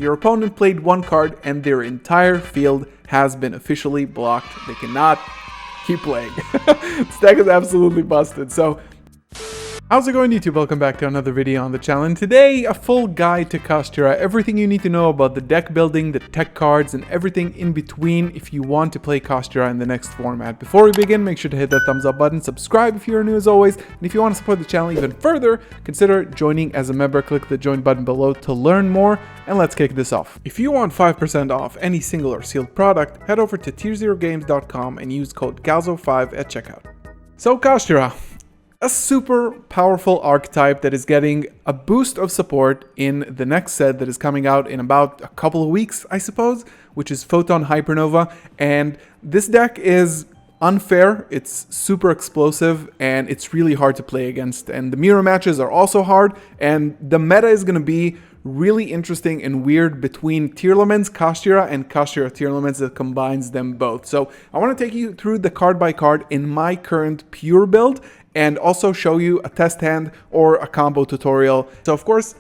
Your opponent played one card and their entire field has been officially blocked. They cannot keep playing. This deck is absolutely busted. So how's it going, YouTube? Welcome back to another video on the channel, and today a full guide to Kashtira, everything you need to know about the deck building, the tech cards, and everything in between if you want to play Kashtira in the next format. Before we begin, make sure to hit that thumbs up button, subscribe if you're new as always, and if you want to support the channel even further, consider joining as a member. Click the join button below to learn more, and let's kick this off. If you want 5% off any single or sealed product, head over to tier0games.com and use code GALZO5 at checkout. So Kashtira, a super powerful archetype that is getting a boost of support in the next set that is coming out in about a couple of weeks, I suppose, which is Photon Hypernova. And this deck is unfair, it's super explosive, and it's really hard to play against. And the mirror matches are also hard, and the meta is going to be really interesting and weird between Tearlaments, Kashtira, and Kashtira Tearlaments that combines them both. So I want to take you through the card by card in my current pure build, and also show you a test hand or a combo tutorial. So of course,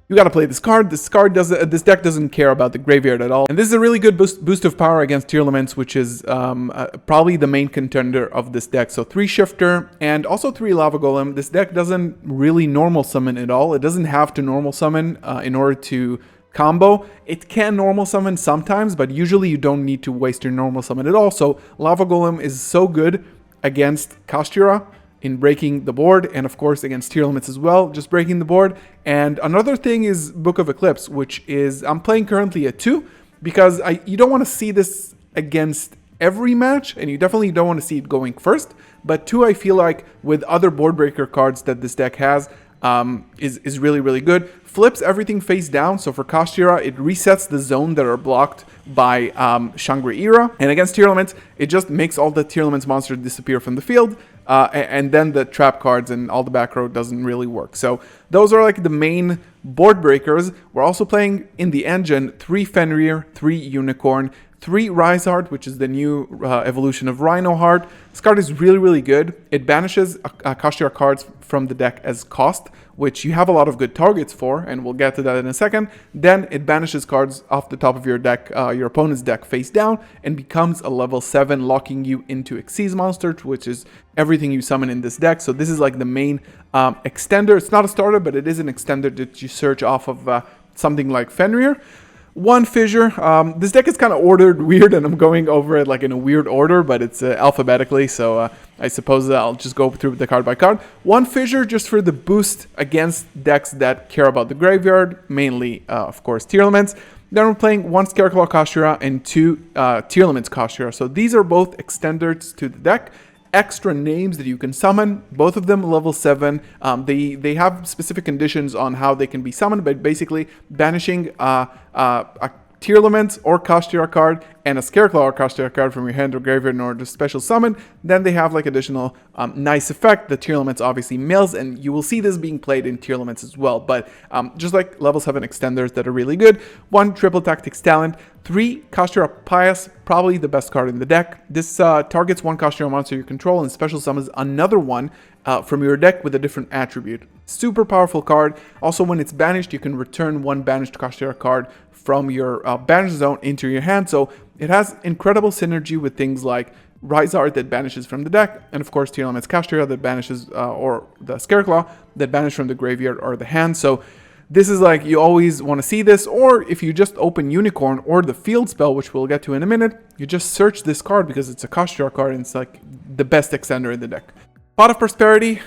you gotta play this card. This deck doesn't care about the graveyard at all. And this is a really good boost of power against Tearlaments, which is probably the main contender of this deck. So 3 Shifter and also 3 Lava Golem. This deck doesn't really normal summon at all. It doesn't have to normal summon in order to combo. It can normal summon sometimes, but usually you don't need to waste your normal summon at all. So Lava Golem is so good against Kashtira in breaking the board, and of course against Tearlaments as well, just breaking the board. And another thing is Book of Eclipse, which is I'm playing currently at 2 because you don't want to see this against every match, and you definitely don't want to see it going first. But 2, I feel like with other board breaker cards that this deck has, is really, really good. Flips everything face down, so for Kashtira, it resets the zone that are blocked by Shangri-Ira, and against Tearlaments, it just makes all the Tearlaments monsters disappear from the field, and then the trap cards and all the back row doesn't really work. So those are like the main board breakers. We're also playing in the engine 3 Fenrir, 3 Unicorn, 3 Rise Heart, which is the new evolution of Rhino Heart. This card is really, really good. It banishes Kashtira cards from the deck as cost, which you have a lot of good targets for, and we'll get to that in a second. Then it banishes cards off the top of your deck, your opponent's deck face down, and becomes a level 7, locking you into Xyz monster, which is everything you summon in this deck. So this is like the main extender. It's not a starter, but it is an extender that you search off of something like Fenrir. 1 Fissure. This deck is kind of ordered weird, and I'm going over it like in a weird order, but it's alphabetically, so I suppose I'll just go through the card by card. 1 Fissure just for the boost against decks that care about the graveyard, mainly, of course, Tearlaments. Then we're playing 1 Scareclaw Kashtira and 2 Tearlaments Kashtira. So these are both extenders to the deck. Extra names that you can summon, both of them level 7. They have specific conditions on how they can be summoned, but basically banishing a Tearlaments or Kashtira card and a Scareclaw or Kashtira card from your hand or graveyard in order to special summon. Then they have like additional nice effect. The Tearlaments obviously mills, and you will see this being played in Tearlaments as well, but just like level 7 extenders that are really good. 1 Triple Tactics Talent, 3 Kashtira Pious, probably the best card in the deck. This targets 1 Kashtira monster you control and special summons another one from your deck with a different attribute. Super powerful card. Also, when it's banished, you can return 1 banished Kashtira card from your banished zone into your hand. So it has incredible synergy with things like Rise Art that banishes from the deck, and of course Tearlaments Kashtira that banishes, or the Scareclaw that banishes from the graveyard or the hand. So this is like, you always want to see this, or if you just open Unicorn or the field spell, which we'll get to in a minute, you just search this card because it's a Kashtira card and it's like the best extender in the deck. Pot of Prosperity,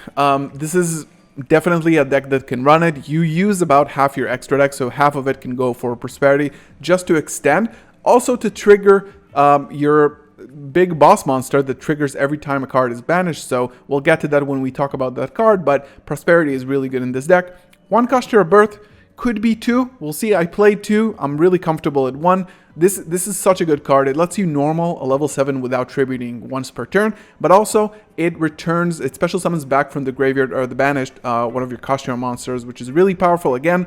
this is definitely a deck that can run it. You use about half your extra deck, so half of it can go for Prosperity just to extend. Also to trigger your big boss monster that triggers every time a card is banished. So we'll get to that when we talk about that card, but Prosperity is really good in this deck. 1 Kashtira Birth, could be 2. We'll see. I played 2. I'm really comfortable at 1. This is such a good card. It lets you normal a level 7 without tributing once per turn, but also it returns, it special summons back from the graveyard or the banished one of your Kashtira monsters, which is really powerful. Again,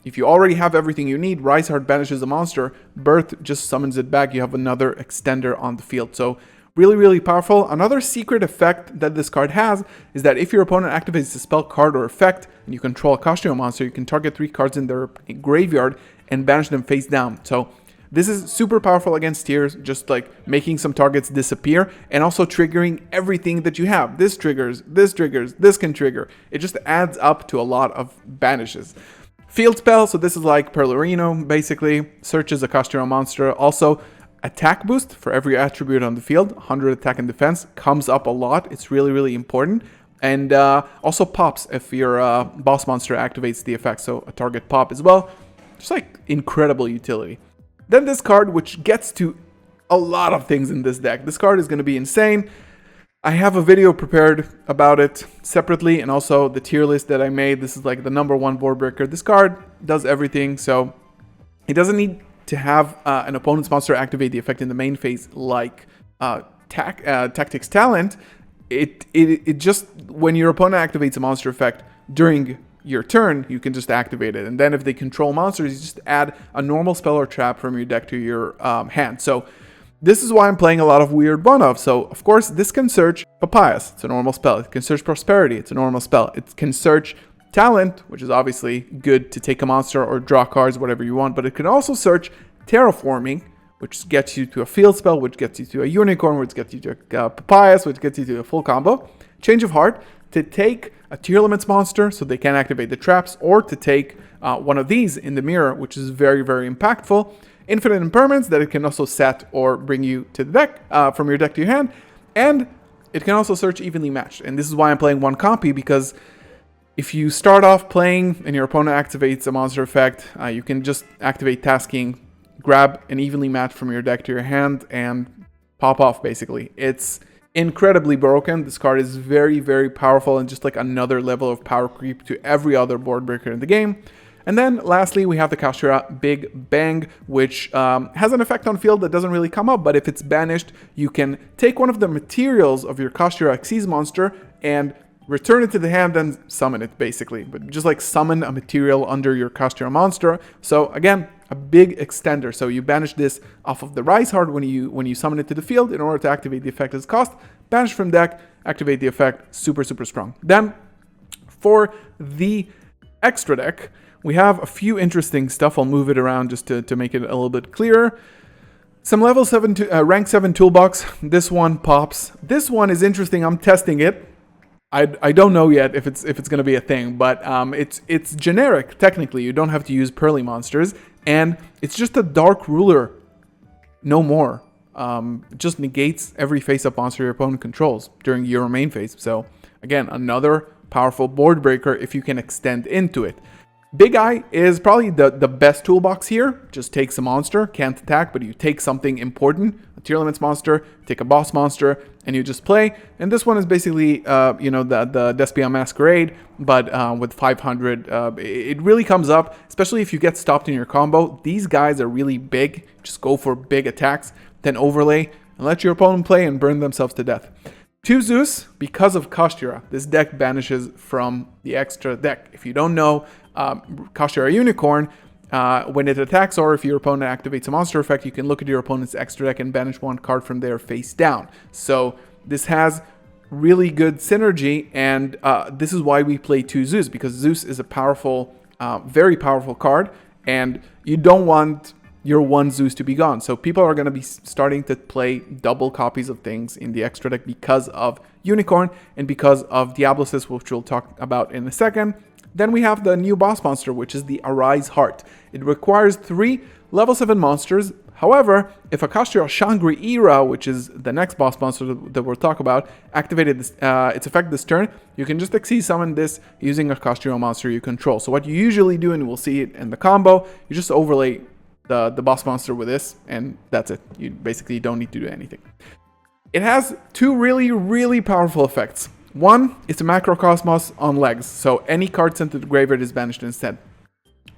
if you already have everything you need, Rise Heart banishes a monster, Birth just summons it back. You have another extender on the field. So Really, really powerful. Another secret effect that this card has is that if your opponent activates a spell, card, or effect, and you control a Kashtira monster, you can target 3 cards in their graveyard and banish them face down. So this is super powerful against tiers, just like making some targets disappear and also triggering everything that you have. This triggers, this can trigger. It just adds up to a lot of banishes. Field spell, so this is like Perlerino, basically. Searches a Kashtira monster. Also, attack boost for every attribute on the field. 100 attack and defense comes up a lot. It's really, really important. And also pops if your boss monster activates the effect. So a target pop as well. Just like incredible utility. Then this card, which gets to a lot of things in this deck. This card is going to be insane. I have a video prepared about it separately, and also the tier list that I made. This is like the #1 board breaker. This card does everything, so it doesn't need to have an opponent's monster activate the effect in the main phase like Tactics Talent. It just, when your opponent activates a monster effect during your turn, you can just activate it. And then if they control monsters, you just add a normal spell or trap from your deck to your hand. So this is why I'm playing a lot of weird one-offs. So, of course, this can search Papyrus. It's a normal spell. It can search Prosperity. It's a normal spell. It can search Talent, which is obviously good to take a monster or draw cards, whatever you want. But it can also search Terraforming, which gets you to a field spell, which gets you to a Unicorn, which gets you to a Papyrus, which gets you to a full combo. Change of Heart, to take a tier limits monster so they can activate the traps, or to take one of these in the mirror, which is very, very impactful. Infinite Impermanence, that it can also set or bring you to the deck, from your deck to your hand. And it can also search Evenly Matched. And this is why I'm playing one copy, because if you start off playing and your opponent activates a monster effect, you can just activate Tasking, grab an Evenly Matched from your deck to your hand, and pop off, basically. It's incredibly broken. This card is very, very powerful and just like another level of power creep to every other board breaker in the game. And then lastly, we have the Kashtira Big Bang, which has an effect on field that doesn't really come up, but if it's banished, you can take one of the materials of your Kashtira Xyz monster and return it to the hand and summon it, basically. But just like summon a material under your Kashtira monster. So again, a big extender. So you banish this off of the Rise Heart when you summon it to the field in order to activate the effect as cost. Banish from deck, activate the effect, super, super strong. Then for the extra deck, we have a few interesting stuff. I'll move it around just to make it a little bit clearer. Some level 7 to rank 7 toolbox. This one pops. This one is interesting. I'm testing it. I don't know yet if it's going to be a thing, but it's generic technically. You don't have to use Pearly monsters, and it's just a Dark Ruler, no more. It just negates every face-up monster your opponent controls during your main phase. So again, another powerful board breaker if you can extend into it. Big Eye is probably the best toolbox here. Just takes a monster, can't attack, but you take something important, a tier limits monster, take a boss monster, and you just play. And this one is basically, the Despia Masquerade, but with 500. It really comes up, especially if you get stopped in your combo. These guys are really big. Just go for big attacks, then overlay, and let your opponent play and burn themselves to death. 2 Zeus, because of Kashtira, this deck banishes from the extra deck. If you don't know, Kashtira Unicorn, when it attacks or if your opponent activates a monster effect, you can look at your opponent's extra deck and banish one card from there face down. So this has really good synergy, and this is why we play 2 Zeus, because Zeus is a powerful, very powerful card, and you don't want your 1 Zeus to be gone. So people are going to be starting to play double copies of things in the extra deck because of Unicorn and because of Diabosis, which we'll talk about in a second. Then we have the new boss monster, which is the Arise Heart. It requires 3 level 7 monsters. However, if a Kashtira Shangri-Ira, which is the next boss monster that we'll talk about, activated its effect this turn, you can just Xyz summon this using a Kashtira monster you control. So what you usually do, and we'll see it in the combo, you just overlay the boss monster with this, and that's it. You basically don't need to do anything. It has 2 really, really powerful effects. One, it's a Macrocosmos on legs, so any card sent to the graveyard is banished instead.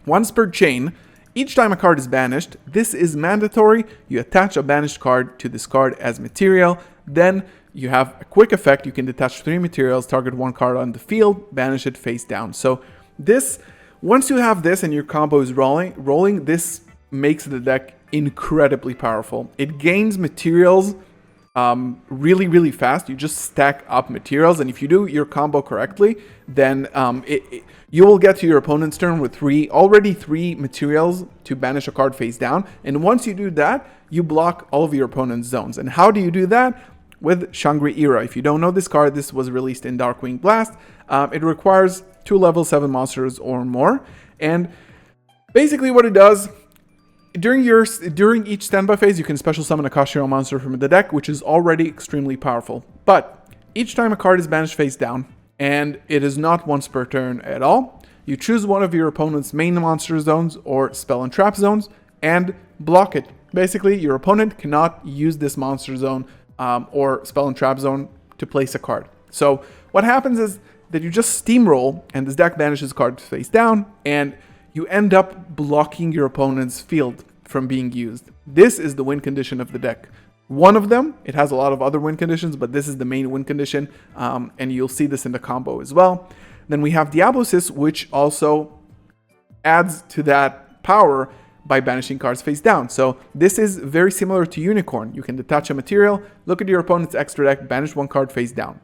Once per chain, each time a card is banished, this is mandatory. You attach a banished card to this card as material. Then you have a quick effect. You can detach 3 materials, target 1 card on the field, banish it face down. So this, once you have this and your combo is rolling, this makes the deck incredibly powerful. It gains materials really, really fast. You just stack up materials, and if you do your combo correctly, then you will get to your opponent's turn with already three materials to banish a card face down. And once you do that, you block all of your opponent's zones. And how do you do that? With Shangri Era. If you don't know this card, this was released in Darkwing Blast. It requires 2 level 7 monsters or more. And basically what it does, during each standby phase, you can special summon a Kashtira monster from the deck, which is already extremely powerful. But each time a card is banished face down, and it is not once per turn at all, you choose one of your opponent's main monster zones or spell and trap zones and block it. Basically, your opponent cannot use this monster zone or spell and trap zone to place a card. So what happens is that you just steamroll, and this deck banishes cards face down, and you end up blocking your opponent's field from being used. This is the win condition of the deck. One of them, it has a lot of other win conditions, but this is the main win condition, and you'll see this in the combo as well. Then we have Diabosis, which also adds to that power by banishing cards face down. So this is very similar to Unicorn. You can detach a material, look at your opponent's extra deck, banish one card face down.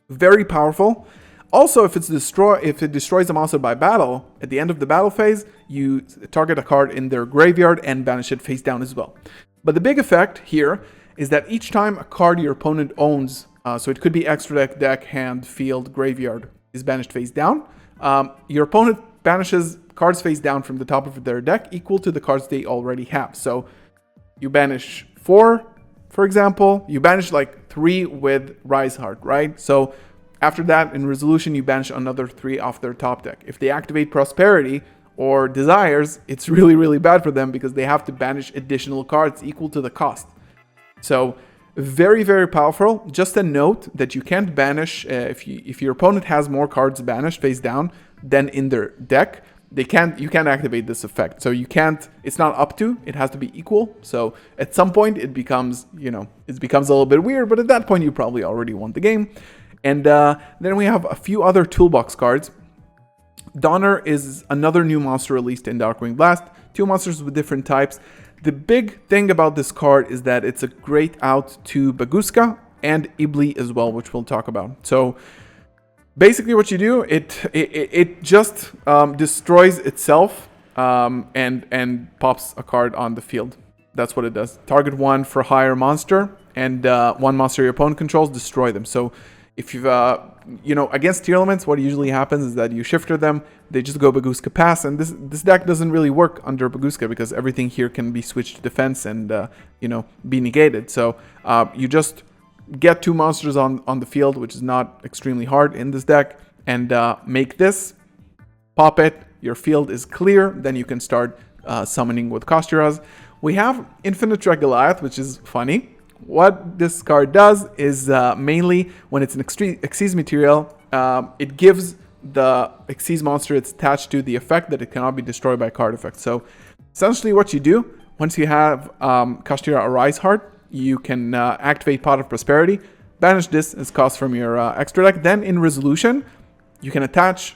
Very powerful. Also, if it destroys a monster by battle, at the end of the battle phase, you target a card in their graveyard and banish it face down as well. But the big effect here is that each time a card your opponent owns, so it could be extra deck, hand, field, graveyard, is banished face down, your opponent banishes cards face down from the top of their deck equal to the cards they already have. So you banish 4, for example, you banish like 3 with Rise Heart, right? So after that, in Resolution, you banish another 3 off their top deck. If they activate Prosperity or Desires, it's really, really bad for them because they have to banish additional cards equal to the cost. So very, very powerful. Just a note that you can't banish, if your opponent has more cards banished face down than in their deck, you can't activate this effect. So you can't, it's not up to, it has to be equal. So at some point it becomes, it becomes a little bit weird, but at that point you probably already won the game. And then we have a few other toolbox cards. Donner is another new monster released in Darkwing Blast. 2 monsters with different types. The big thing about this card is that it's a great out to Baguska and Ibli as well, which we'll talk about. So basically what you do, it just destroys itself and pops a card on the field. That's what it does. Target 1 for higher monster, and 1 monster your opponent controls, destroy them. So if you've, against tier elements, what usually happens is that you shifter them, they just go Baguska pass, and this deck doesn't really work under Baguska because everything here can be switched to defense and, be negated. So you just get 2 monsters on the field, which is not extremely hard in this deck, and make this, pop it, your field is clear, then you can start summoning with Kashtiras. We have Infinite Red Goliath, which is funny. What this card does is mainly when it's an Xyz material, it gives the Xyz monster it's attached to the effect that it cannot be destroyed by card effect. So essentially what you do, once you have Kashtira Arise Heart, you can activate Pot of Prosperity, banish this as cost from your extra deck. Then in Resolution, you can attach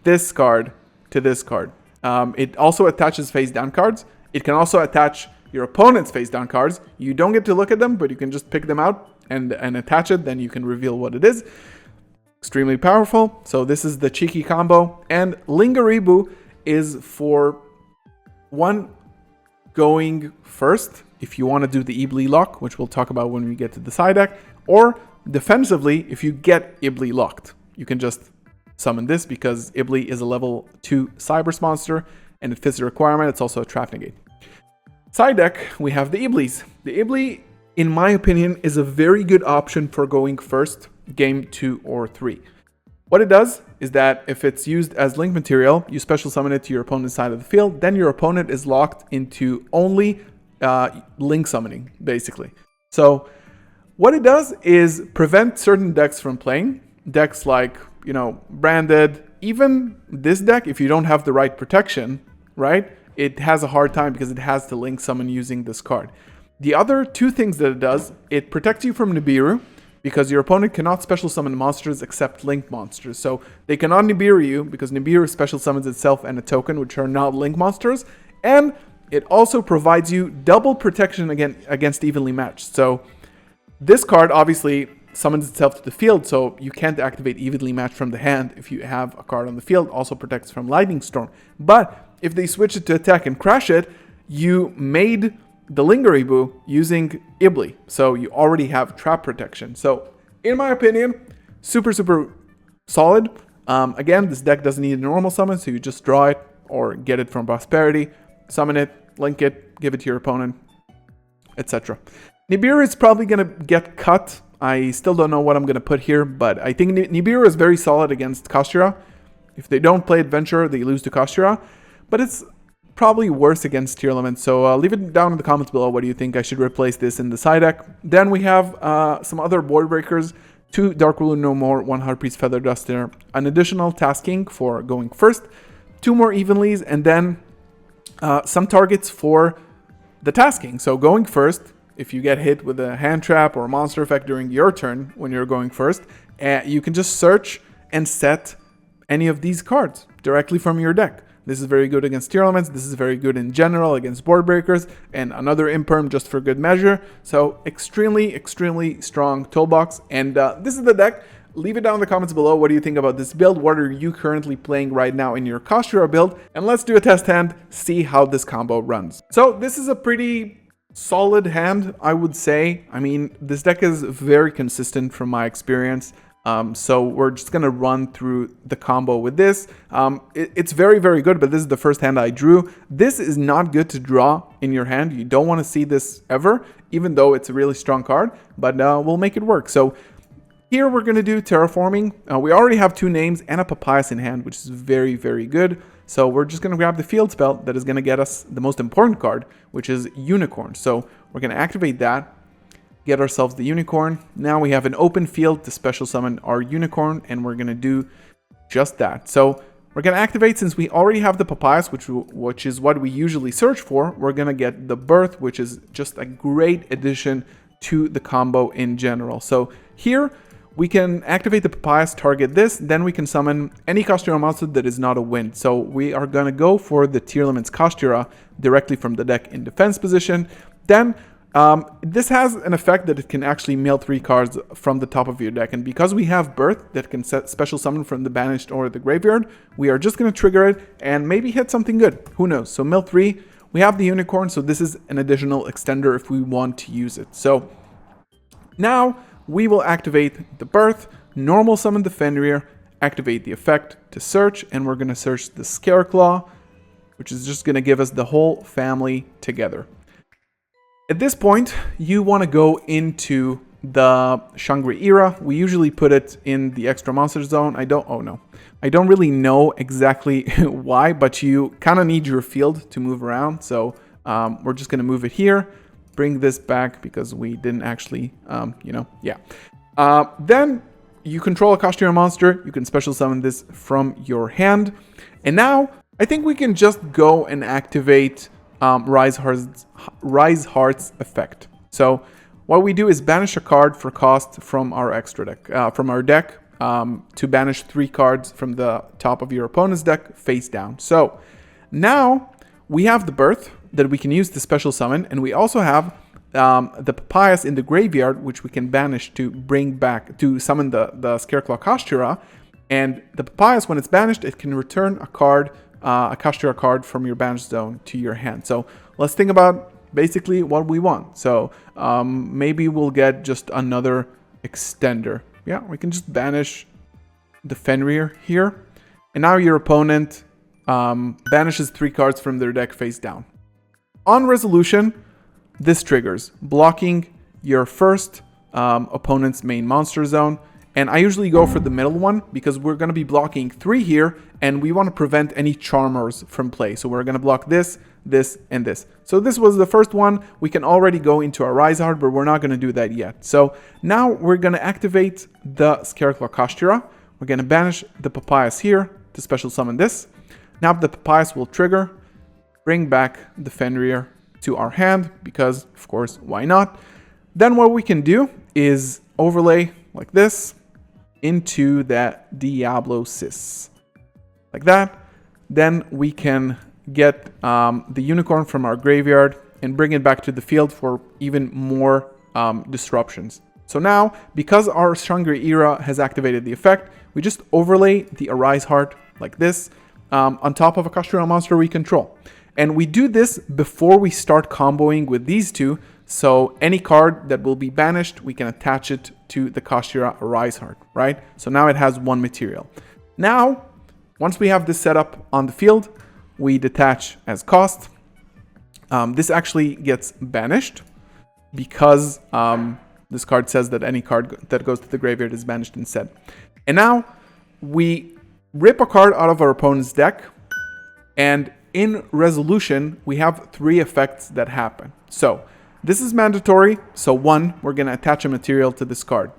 this card to this card. It also attaches face down cards. It can also attach your opponent's face down cards. You don't get to look at them, but you can just pick them out and attach it. Then you can reveal what it is. Extremely powerful. So this is the cheeky combo. And Lingaribu is for 1 going first if you want to do the Ibli lock, which we'll talk about when we get to the side deck, or defensively if you get Ibli locked. You can just summon this because Ibli is a level 2 Cybers monster and it fits the requirement. It's also a trap negate. Side deck, we have the Iblis. The Ibli, in my opinion, is a very good option for going first, game 2 or 3. What it does is that if it's used as link material, you special summon it to your opponent's side of the field, then your opponent is locked into only link summoning, basically. So what it does is prevent certain decks from playing. Decks like, Branded, even this deck, if you don't have the right protection, right? It has a hard time because it has to link summon using this card. The other 2 things that it does, it protects you from Nibiru because your opponent cannot special summon monsters except link monsters. So they cannot Nibiru you because Nibiru special summons itself and a token, which are not link monsters. And it also provides you double protection against evenly matched. So This card obviously summons itself to the field, so you can't activate Evenly Matched from the hand if you have a card on the field. Also protects from Lightning Storm. But if they switch it to attack and crash it, you made the Lingeriboo using Ibly, so you already have trap protection. So in my opinion, super solid. Again, this deck doesn't need a normal summon, so you just draw it or get it from Prosperity, summon it, link it, give it to your opponent, etc. Nibiru is probably going to get cut. I still don't know what I'm going to put here, but I think Nibiru is very solid against Kashtira. If they don't play Adventure, they lose to Kashtira, but it's probably worse against Tearlament. So leave it down in the comments below. What do you think I should replace this in the side deck? Then we have some other board breakers. 2 Dark Ruler No More, 1 Heart Priest Feather Duster, an additional tasking for going first, 2 more Evenlies, and then some targets for the tasking. So going first, if you get hit with a hand trap or a monster effect during your turn when you're going first, you can just search and set any of these cards directly from your deck. This is very good against Tearlaments. This is very good in general against board breakers, and another Imperm just for good measure. So extremely strong toolbox. And this is the deck. Leave it down in the comments below. What do you think about this build? What are you currently playing right now in your Kashtira build? And let's do a test hand, see how this combo runs. So this is a pretty solid hand, I would say. I mean, this deck is very consistent from my experience. So we're just going to run through the combo with this. It's very good, but this is the first hand I drew. This is not good to draw in your hand. You don't want to see this ever, even though it's a really strong card, but we'll make it work. So here we're going to do Terraforming. We already have 2 names and a Papyrus in hand, which is very good. So we're just going to grab the field spell that is going to get us the most important card, which is Unicorn. So we're going to activate that. Get ourselves the Unicorn. Now we have an open field to special summon our Unicorn, and we're going to do just that. So we're going to activate, since we already have the Papyrus, which is what we usually search for. We're going to get the Birth, which is just a great addition to the combo in general. So here we can activate the Papyrus, target this, then we can summon any Kashtira monster that is not a wind. So we are going to go for the Tearlament's Kashtira directly from the deck in defense position. Then this has an effect that it can actually mill 3 cards from the top of your deck. And because we have Birth that can set special summon from the banished or the graveyard, we are just going to trigger it and maybe hit something good. Who knows? So mill 3, we have the Unicorn, so this is an additional extender if we want to use it. So now we will activate the Birth, normal summon the Fenrir, activate the effect to search, and we're going to search the Scareclaw, which is just going to give us the whole family together. At this point, you want to go into the Shangri era. We usually put it in the extra monster zone. I don't really know exactly why, but you kind of need your field to move around. So we're just going to move it here, bring this back because we didn't actually, then you control a Kashtira monster. You can special summon this from your hand. And now I think we can just go and activate Rise Heart's effect. So what we do is banish a card for cost from our extra deck, from our deck, to banish 3 cards from the top of your opponent's deck face down. So now we have the Birth that we can use to special summon, and we also have the Papyrus in the graveyard, which we can banish to bring back to summon the Scareclaw Kashtira. And the Papyrus, when it's banished, it can return a card, a Kashtira card from your banished zone to your hand. So let's think about basically what we want. So maybe we'll get just another extender. Yeah, we can just banish the Fenrir here. And now your opponent banishes 3 cards from their deck face down. On resolution, this triggers, blocking your first opponent's main monster zone. And I usually go for the middle one because we're going to be blocking 3 here, and we want to prevent any Charmers from play. So we're going to block this, this, and this. So this was the first one. We can already go into our Rise Heart, but we're not going to do that yet. So now we're going to activate the Scareclaw Kashtira. We're going to banish the Papyrus here to special summon this. Now the Papyrus will trigger, bring back the Fenrir to our hand because, of course, why not? Then what we can do is overlay like this into that Diabosis, like that. Then we can get the Unicorn from our graveyard and bring it back to the field for even more disruptions. So now, because our stronger era has activated the effect, we just overlay the Arise Heart like this on top of a Kashtira monster we control. And we do this before we start comboing with these two, so any card that will be banished, we can attach it to the Kashtira Arise Heart, right? So now it has one material. Now, once we have this set up on the field, we detach as cost. This actually gets banished because this card says that any card that goes to the graveyard is banished instead. And now we rip a card out of our opponent's deck, and in resolution, we have 3 effects that happen. So this is mandatory. So 1, we're going to attach a material to this card.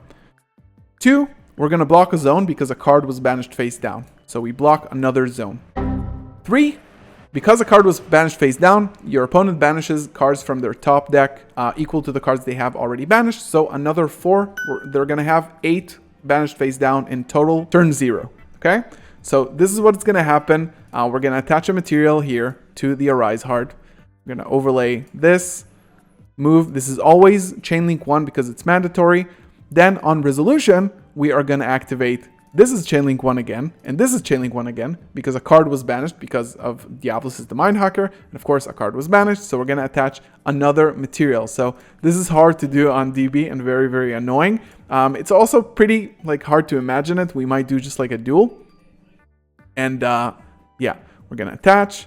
2, we're going to block a zone because a card was banished face down. So we block another zone. 3, because a card was banished face down, your opponent banishes cards from their top deck equal to the cards they have already banished. So another 4, they're going to have 8 banished face down in total, turn 0. Okay? So this is what's going to happen. We're going to attach a material here to the Arise Heart. We're going to overlay this, move. This is always chain link 1 because it's mandatory. Then on resolution, we are going to activate. This is chain link 1 again, and this is chain link 1 again because a card was banished because of Diabosis the Mind Hacker, and of course a card was banished, so we're going to attach another material. So this is hard to do on DB and very, very annoying. It's also pretty hard to imagine it. We might do just like a duel. And yeah, we're going to attach,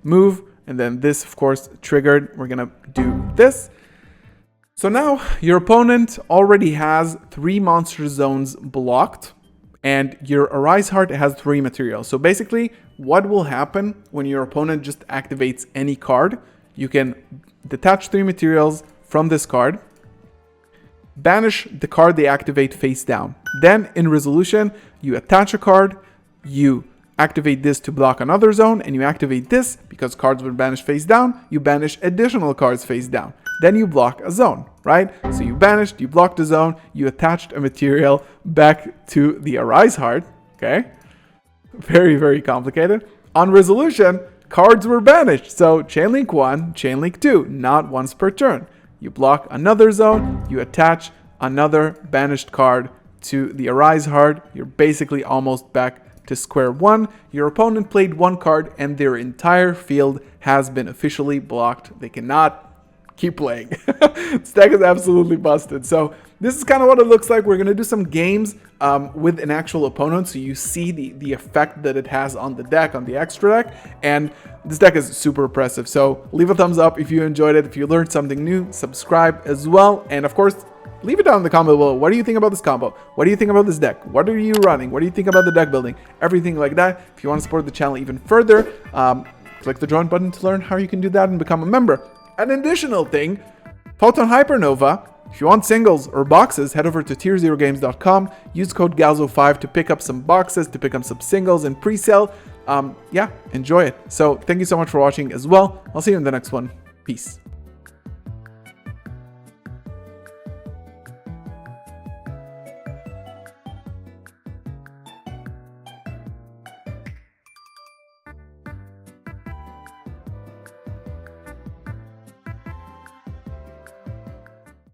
move, and then this, of course, triggered. We're going to do this. So now your opponent already has 3 monster zones blocked, and your Arise Heart has 3 materials. So basically, what will happen when your opponent just activates any card? You can detach 3 materials from this card, banish the card they activate face down. Then in resolution, you attach a card, you activate this to block another zone, and you activate this because cards were banished face down, you banish additional cards face down. Then you block a zone, right? So you banished, you blocked a zone, you attached a material back to the Arise Heart, okay? Very, very complicated. On resolution, cards were banished. So chain link 1, chain link 2, not once per turn. You block another zone, you attach another banished card to the Arise Heart. You're basically almost back to square 1. Your opponent played 1 card and their entire field has been officially blocked. They cannot keep playing. This deck is absolutely busted. So this is kind of what it looks like. We're going to do some games with an actual opponent so you see the effect that it has on the deck, on the extra deck. And this deck is super impressive. So leave a thumbs up if you enjoyed it. If you learned something new, subscribe as well. And of course, leave it down in the comment below. What do you think about this combo? What do you think about this deck? What are you running? What do you think about the deck building? Everything like that. If you want to support the channel even further, click the join button to learn how you can do that and become a member. An additional thing, Photon Hypernova. If you want singles or boxes, head over to tier0games.com. Use code GALZO5 to pick up some boxes, to pick up some singles and pre-sale. Yeah, enjoy it. So thank you so much for watching as well. I'll see you in the next one. Peace.